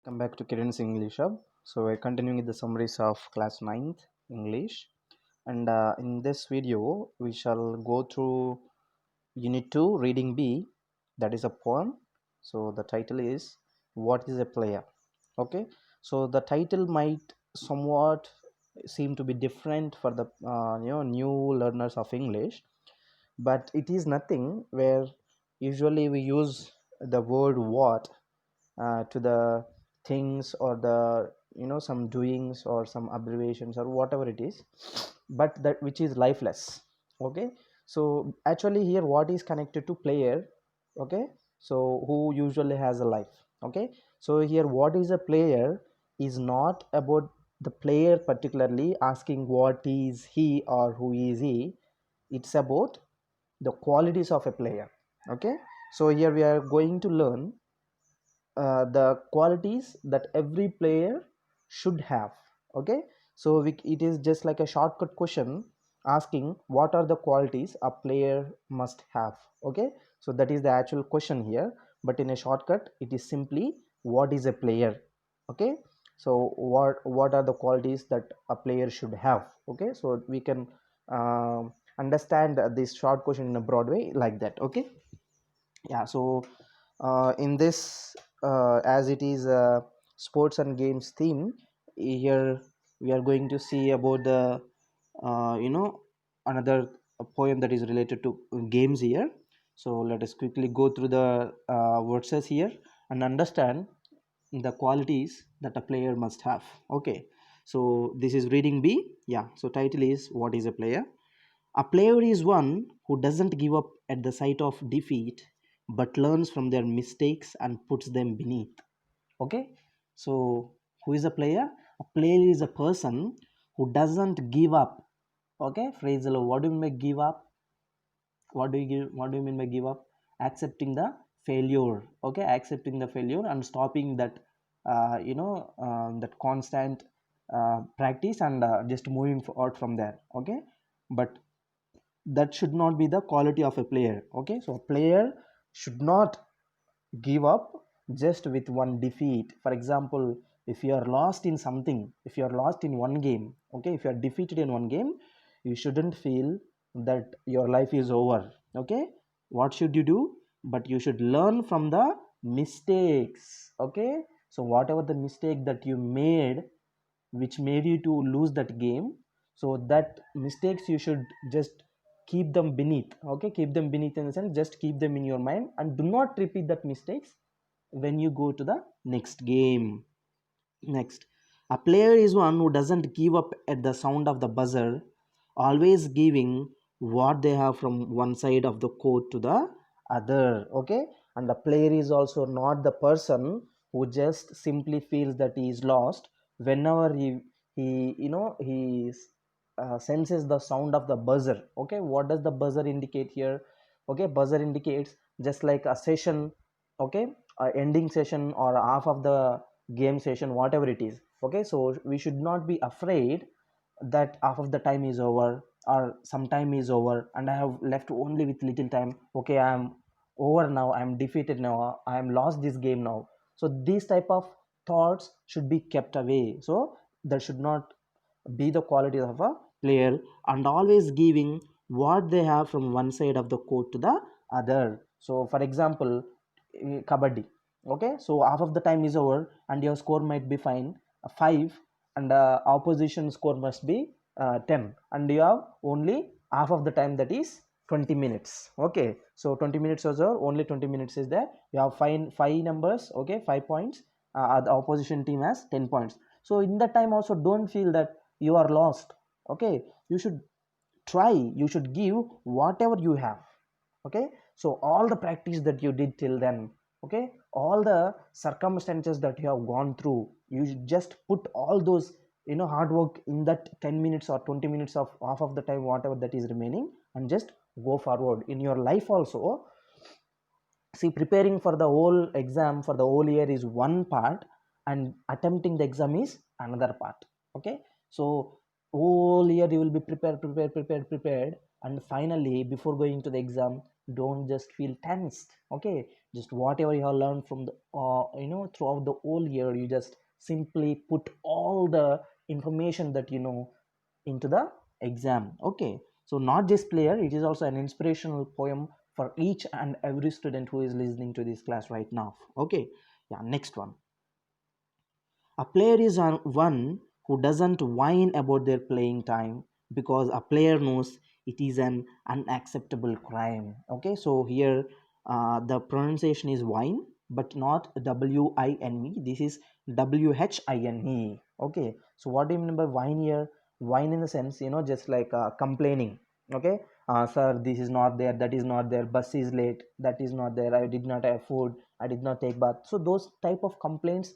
Come back to Kiran's English Hub. So we're continuing with the summaries of class ninth English, and in this video we shall go through Unit 2 Reading B, that is a poem. So the title is What is a Player? Okay, so the title might somewhat seem to be different for the new learners of English, but it is nothing where usually we use the word what to the things or the some doings or some abbreviations or whatever it is, but that which is lifeless. Okay, so actually here what is connected to player. Okay, so who usually has a life. Okay, so here what is a player is not about the player particularly asking what is he or who is he. It's about the qualities of a player. Okay, so here we are going to learn the qualities that every player should have. Okay, so it is just like a shortcut question asking what are the qualities a player must have. Okay, so that is the actual question here, but in a shortcut it is simply what is a player. Okay, so what are the qualities that a player should have. Okay, so we can understand this short question in a broad way like that. Okay, yeah, so in this as it is a sports and games theme, here we are going to see about the another poem that is related to games here. So let us quickly go through the verses here and understand the qualities that a player must have. Okay, so this is reading B. Yeah, so title is what is a player. A player is one who doesn't give up at the sight of defeat but learns from their mistakes and puts them beneath. Okay, so who is a player? A player is a person who doesn't give up. Okay, phrasal. What do you mean by give up? What do you mean by give up? Accepting the failure. Okay, accepting the failure and stopping that that constant practice and just moving out from there. Okay, but that should not be the quality of a player. Okay, so a player should not give up just with one defeat. For example, if you are lost in something, if you are lost in one game, okay, if you are defeated in one game, you shouldn't feel that your life is over. Okay, what should you do? But you should learn from the mistakes. Okay, so whatever the mistake that you made which made you to lose that game, so that mistakes you should just keep them beneath. Okay, keep them beneath in the sense just keep them in your mind and do not repeat that mistakes when you go to the next game. Next, a player is one who doesn't give up at the sound of the buzzer, always giving what they have from one side of the court to the other. Okay, and the player is also not the person who just simply feels that he is lost whenever he senses the sound of the buzzer. Okay, what does the buzzer indicate here? Okay, buzzer indicates just like a session. Okay, ending session or half of the game session, whatever it is. Okay, so we should not be afraid that half of the time is over or some time is over and I have left only with little time. Okay, I am over now, I am defeated now, I am lost this game now. So these type of thoughts should be kept away. So that should not be the quality of a player, and always giving what they have from one side of the court to the other. So for example, kabaddi. Okay, so half of the time is over and your score might be fine 5, and opposition score must be 10, and you have only half of the time, that is 20 minutes. Okay, so 20 minutes is over, only 20 minutes is there, you have five numbers. Okay, 5 points, the opposition team has 10 points. So in that time also don't feel that you are lost. Okay, you should try, you should give whatever you have. Okay, so all the practice that you did till then, okay, all the circumstances that you have gone through, you should just put all those hard work in that 10 minutes or 20 minutes of half of the time, whatever that is remaining, and just go forward in your life also. See, preparing for the whole exam for the whole year is one part, and attempting the exam is another part. Okay, so whole year you will be prepared, and finally before going to the exam, don't just feel tensed. Okay, Just whatever you have learned from the throughout the whole year, you just simply put all the information that you know into the exam. Okay, so not just player, it is also an inspirational poem for each and every student who is listening to this class right now. Okay, yeah, next one. A player is one who doesn't whine about their playing time, because a player knows it is an unacceptable crime. Okay, so here the pronunciation is whine, but not W-I-N-E. This is W-H-I-N-E. Okay, so what do you mean by whine here? Whine in the sense, just like complaining. Okay, sir, this is not there, that is not there, bus is late, that is not there, I did not have food, I did not take bath. So those type of complaints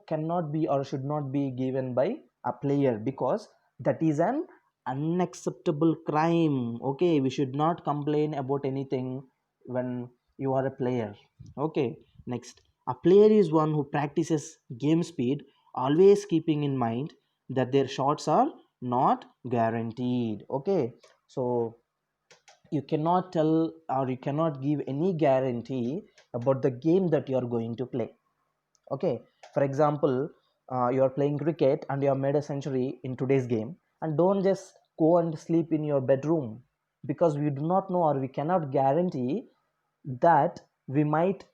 cannot be or should not be given by a player, because that is an unacceptable crime. Okay, we should not complain about anything when you are a player. Okay, next. A player is one who practices game speed, always keeping in mind that their shots are not guaranteed. Okay, so you cannot tell or you cannot give any guarantee about the game that you are going to play. Okay, for example, you are playing cricket and you have made a century in today's game, and don't just go and sleep in your bedroom, because we do not know or we cannot guarantee that we might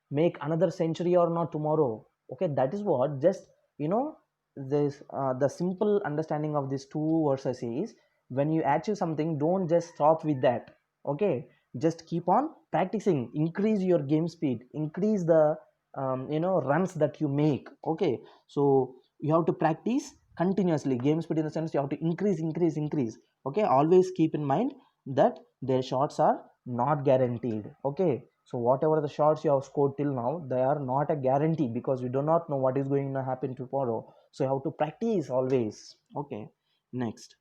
make another century or not tomorrow. Okay, that is what just you know this the simple understanding of these two verses is, when you achieve something, don't just stop with that. Okay, just keep on practicing, increase your game speed, increase the runs that you make. Okay, so you have to practice continuously game speed, in the sense you have to increase. Okay, always keep in mind that their shots are not guaranteed. Okay, so whatever the shots you have scored till now, they are not a guarantee, because you do not know what is going to happen tomorrow. So you have to practice always. Okay, next.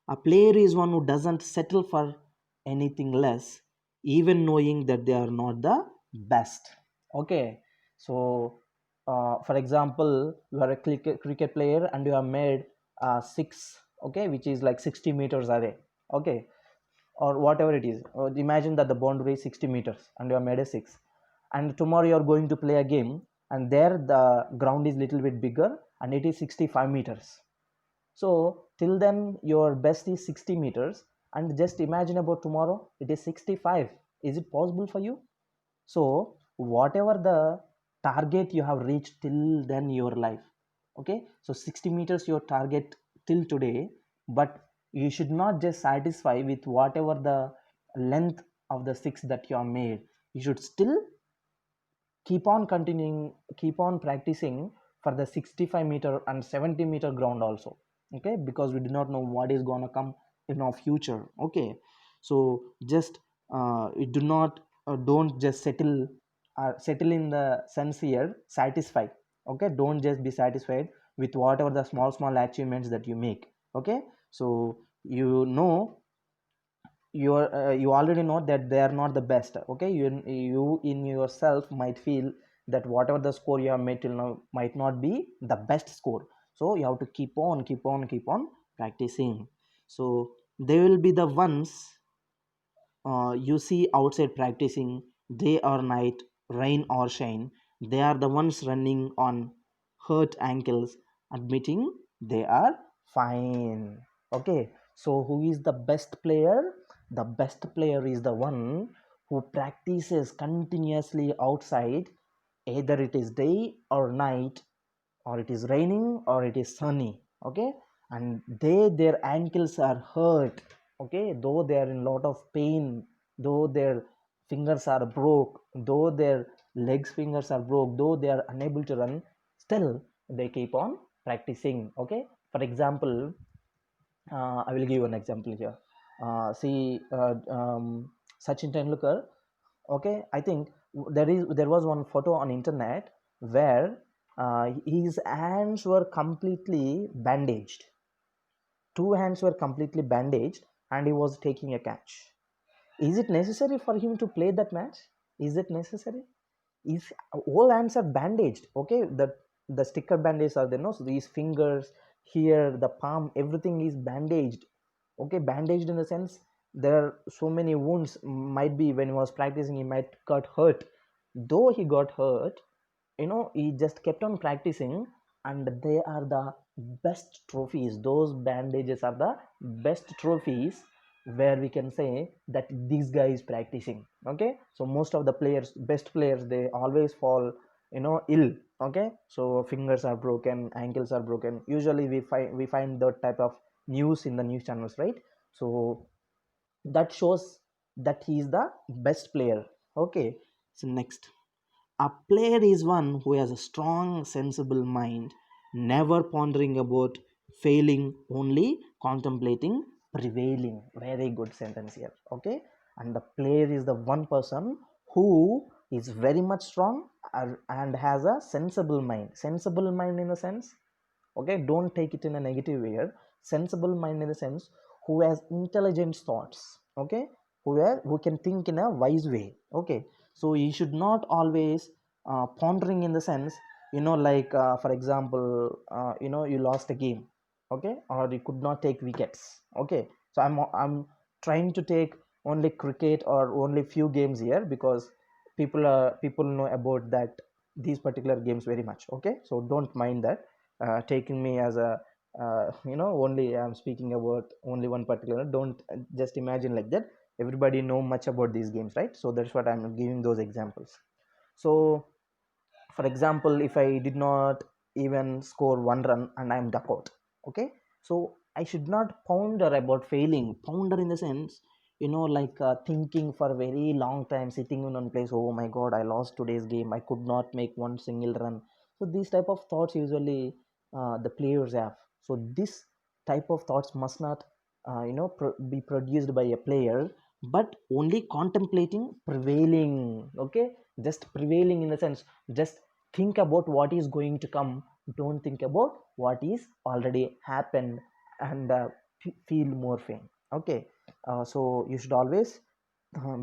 A player is one who doesn't settle for anything less, even knowing that they are not the best. Okay, so for example, you are a cricket player and you have made six, okay, which is like 60 meters away. Okay, or whatever it is. Imagine that the boundary is 60 meters and you have made a six. And tomorrow you are going to play a game, and there the ground is little bit bigger and it is 65 meters. So till then your best is 60 meters, and just imagine about tomorrow it is 65. Is it possible for you? So whatever the target you have reached till then your life, okay, so 60 meters your target till today, but you should not just satisfy with whatever the length of the six that you have made. You should still keep on continuing, keep on practicing for the 65-meter and 70-meter ground also. Okay, because we do not know what is going to come in our future. Okay, so just you do not don't just settle in the sense here satisfy. Okay, don't just be satisfied with whatever the small achievements that you make. Okay, so you already know that they are not the best. Okay, you in yourself might feel that whatever the score you have made till now might not be the best score. So you have to keep on practicing. So they will be the ones you see outside practicing day or night, rain or shine. They are the ones running on hurt ankles, admitting they are fine. Okay, so who is the best player? The best player is the one who practices continuously outside, either it is day or night, or it is raining or it is sunny. Okay, and their ankles are hurt. Okay, though they are in lot of pain, though their fingers are broke, though their legs fingers are broke, though they are unable to run, still they keep on practicing. Okay, for example, I will give an example here. See, Sachin Tendulkar. Okay, I think there was one photo on internet where his hands were completely bandaged. Two hands were completely bandaged, and he was taking a catch. Is it necessary for him to play that match? Is it necessary? Is all hands are bandaged? Okay, the sticker bandages are there, no? So these fingers, here, the palm, everything is bandaged. Okay, bandaged in the sense there are so many wounds. Might be when he was practicing he might got hurt. Though he got hurt, he just kept on practicing, and they are the best trophies. Those bandages are the best trophies, where we can say that this guy is practicing. Okay, so most of the players, best players, they always fall ill. Okay, so fingers are broken, ankles are broken. Usually we find that type of news in the news channels, right? So that shows that he is the best player. Okay, so next, a player is one who has a strong, sensible mind, never pondering about failing, only contemplating prevailing. Very good sentence here. Okay, and the player is the one person who is very much strong and has a sensible mind. Sensible mind in the sense, okay, don't take it in a negative way here. Sensible mind in the sense, who has intelligent thoughts. Okay, who can think in a wise way. Okay, so you should not always pondering in the sense, like for example, you lost a game. Okay, or you could not take wickets. Okay, so I'm trying to take only cricket or only few games here, because people know about that, these particular games very much. Okay, so don't mind that, taking me as a only I'm speaking about only one particular. Don't just imagine like that. Everybody know much about these games, right? So that's what I'm giving those examples. So for example, if I did not even score one run and I'm duck out. Okay, so I should not ponder about failing. Ponder in the sense, like thinking for a very long time, sitting in one place. Oh my god, I lost today's game, I could not make one single run. So these type of thoughts usually the players have. So this type of thoughts must not be produced by a player, but only contemplating prevailing. Okay, just prevailing in the sense, just think about what is going to come. Don't think about what is already happened, and feel more fame. Okay, so you should always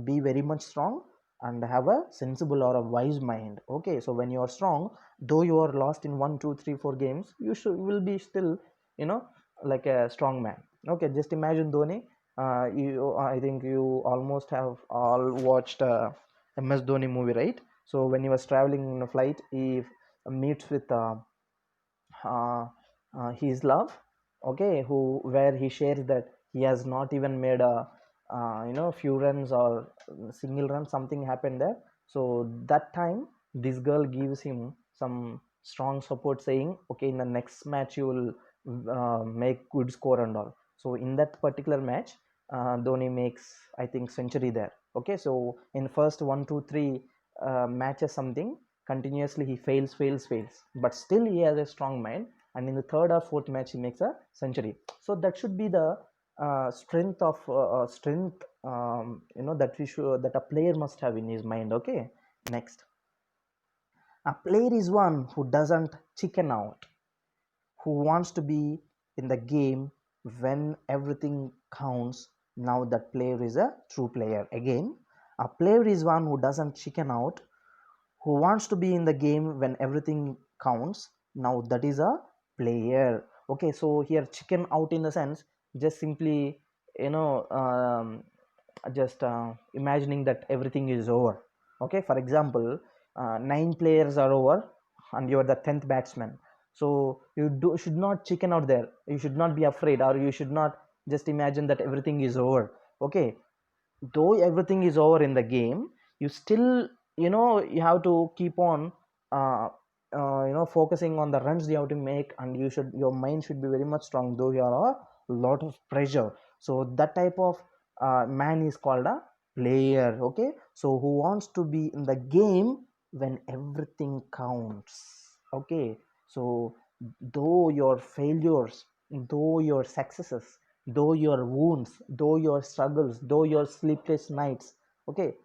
be very much strong and have a sensible or a wise mind. Okay, so when you are strong, though you are lost in 1 2 3 4 games, you should will be still you know like a strong man. Okay, just imagine Dhoni. I think you almost have all watched MS Dhoni movie, right? So when he was traveling in a flight, he meets with uh, his love. Okay, who where he shares that he has not even made a few runs or single run. Something happened there. So that time this girl gives him some strong support, saying, okay, in the next match you will make good score and all. So in that particular match, Dhoni makes, I think, century there. Okay, so in first 1 2 3 matches something, continuously he fails, but still he has a strong mind, and in the third or fourth match he makes a century. So that should be the strength, that we should, that a player must have in his mind. Okay, next, a player is one who doesn't chicken out, who wants to be in the game when everything counts. Now that player is a true player. Again, a player is one who doesn't chicken out, who wants to be in the game when everything counts. Now that is a player. Okay, so here chicken out in the sense, just simply you know um, just imagining that everything is over. Okay, for example, 9 players are over and you are the 10th batsman. So should not chicken out there. You should not be afraid, or you should not just imagine that everything is over. Okay, though everything is over in the game, you still you have to keep on focusing on the runs you have to make, and your mind should be very much strong, though you are a lot of pressure. So that type of man is called a player. Okay, so who wants to be in the game when everything counts. Okay, so though your failures, though your successes, though your wounds, though your struggles, though your sleepless nights, okay,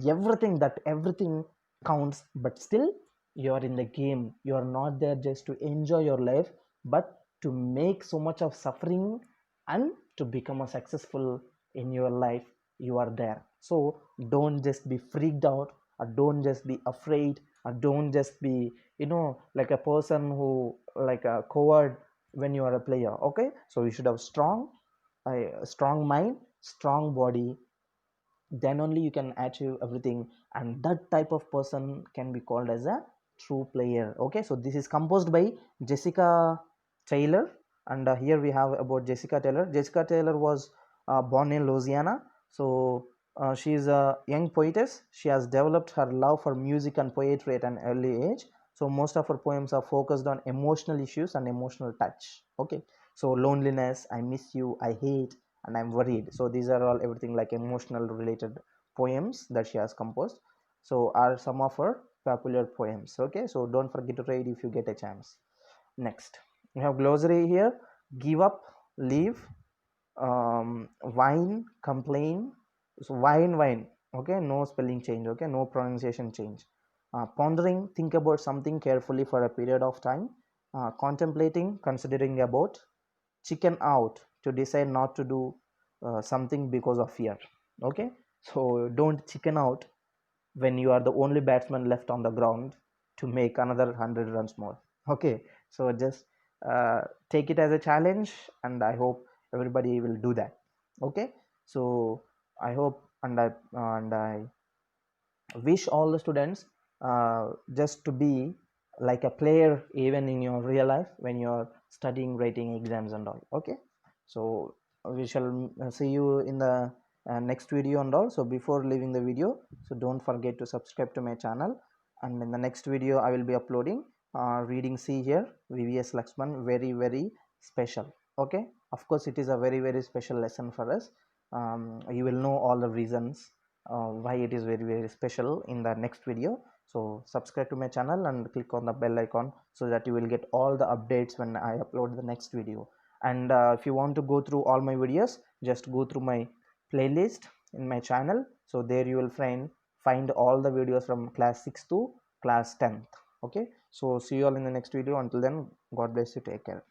everything counts, but still you are in the game. You are not there just to enjoy your life, but to make so much of suffering and to become a successful in your life. You are there. So don't just be freaked out, or don't just be afraid, or don't just be like a person who like a coward when you are a player. Okay, so you should have a strong mind, strong body, then only you can achieve everything, and that type of person can be called as a true player. Okay, so this is composed by Jessica Taylor, and here we have about Jessica Taylor. Jessica Taylor was born in Louisiana. So she is a young poetess. She has developed her love for music and poetry at an early age. So most of her poems are focused on emotional issues and emotional touch. Okay, so loneliness, I miss you, I hate, and I'm worried. So these are all everything like emotional related poems that she has composed. So are some of her popular poems. Okay, so don't forget to read if you get a chance. Next, we have glossary here: give up, leave, whine, complain. So whine, okay, no spelling change, okay, no pronunciation change. Pondering, think about something carefully for a period of time. Contemplating, considering about. Chicken out, to decide not to do something because of fear. Okay, so don't chicken out when you are the only batsman left on the ground to make another 100 runs more. Okay, so just uh, take it as a challenge, and I hope everybody will do that. Okay, so I hope, and I wish all the students just to be like a player even in your real life when you're studying, writing exams and all. Okay, so we shall see you in the next video and all. So before leaving the video, so don't forget to subscribe to my channel, and in the next video I will be uploading reading C here, V.V.S. Laxman, very special. Okay, of course it is a very special lesson for us. You will know all the reasons why it is very special in the next video. So subscribe to my channel and click on the bell icon so that you will get all the updates when I upload the next video. And if you want to go through all my videos, just go through my playlist in my channel. So there you will find all the videos from class 6 to class 10th. Okay, so see you all in the next video. Until then, God bless you, take care.